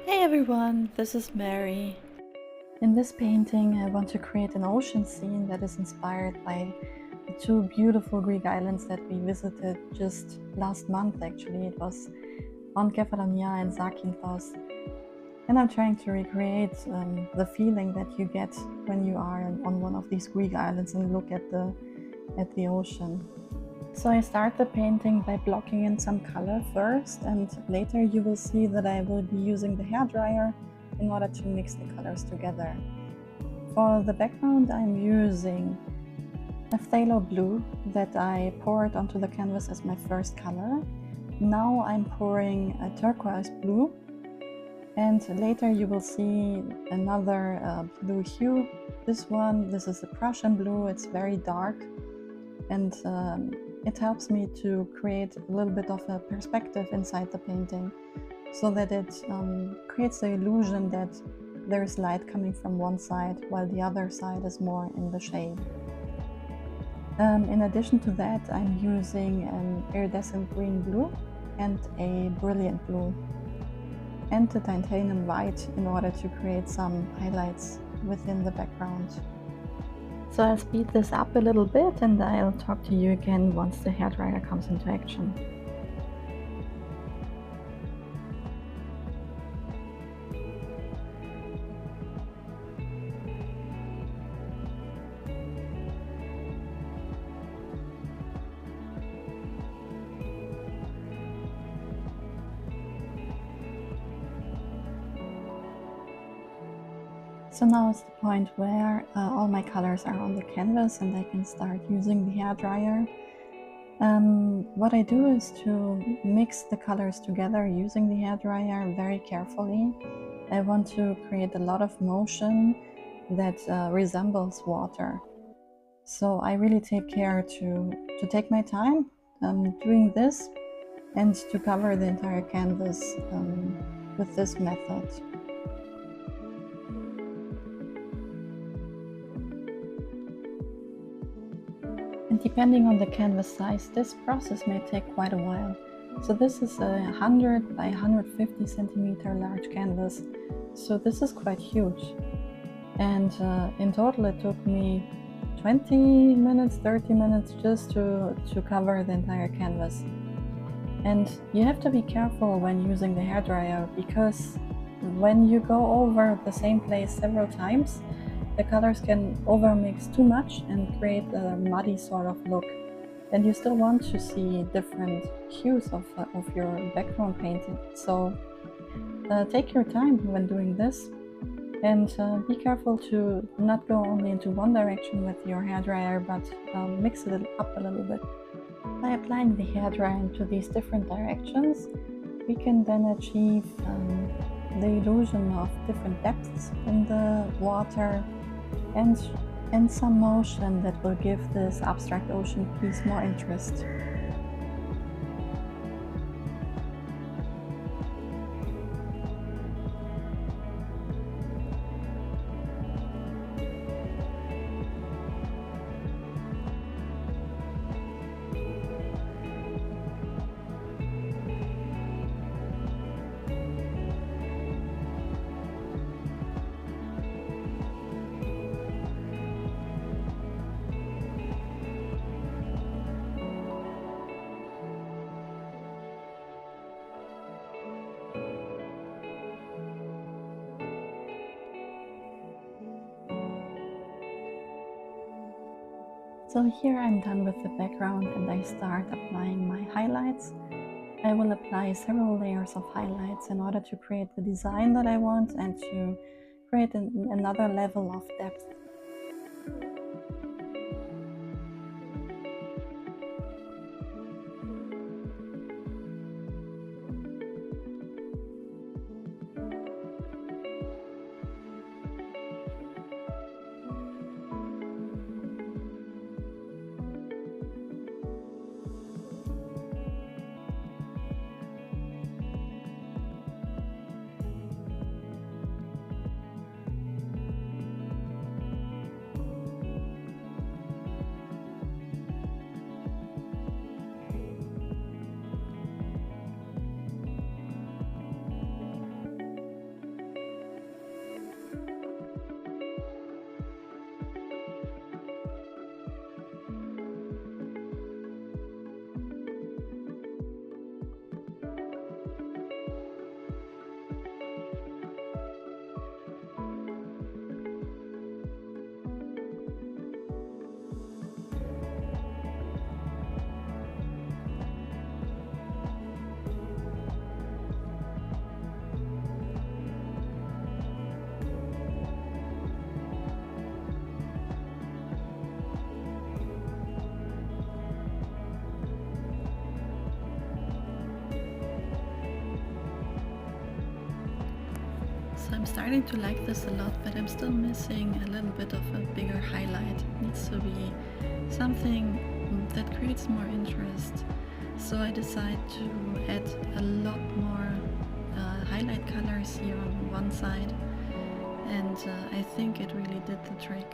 Hey everyone, this is Mary. In this painting, I want to create an ocean scene that is inspired by the two beautiful Greek islands that we visited just last month. Actually, it was on Kefalonia and Zakynthos. And I'm trying to recreate the feeling that you get when you are on one of these Greek islands and look at the ocean. So I start the painting by blocking in some color first, and later you will see that I will be using the hairdryer in order to mix the colors together. For the background, I'm using a phthalo blue that I poured onto the canvas as my first color. Now I'm pouring a turquoise blue, and later you will see another blue hue. This is a Prussian blue. It's very dark, and it helps me to create a little bit of a perspective inside the painting so that it creates the illusion that there is light coming from one side while the other side is more in the shade. In addition to that, I'm using an iridescent green blue and a brilliant blue and the titanium white in order to create some highlights within the background. So I'll speed this up a little bit and I'll talk to you again once the hairdryer comes into action. So now is the point where all my colors are on the canvas and I can start using the hairdryer. What I do is to mix the colors together using the hairdryer very carefully. I want to create a lot of motion that resembles water. So I really take care to take my time doing this and to cover the entire canvas with this method. And depending on the canvas size, this process may take quite a while. So this is a 100 by 150 centimeter large canvas. So this is quite huge. And in total it took me 20 minutes, 30 minutes just to cover the entire canvas. And you have to be careful when using the hairdryer because when you go over the same place several times, the colors can overmix too much and create a muddy sort of look. And you still want to see different hues of your background painting. So take your time when doing this and be careful to not go only into one direction with your hairdryer, but mix it up a little bit. By applying the hairdryer into these different directions, we can then achieve the illusion of different depths in the water and some motion that will give this abstract ocean piece more interest. So here I'm done with the background and I start applying my highlights. I will apply several layers of highlights in order to create the design that I want and to create another level of depth. So I'm starting to like this a lot, but I'm still missing a little bit of a bigger highlight. It needs to be something that creates more interest. So I decide to add a lot more highlight colors here on one side, and I think it really did the trick.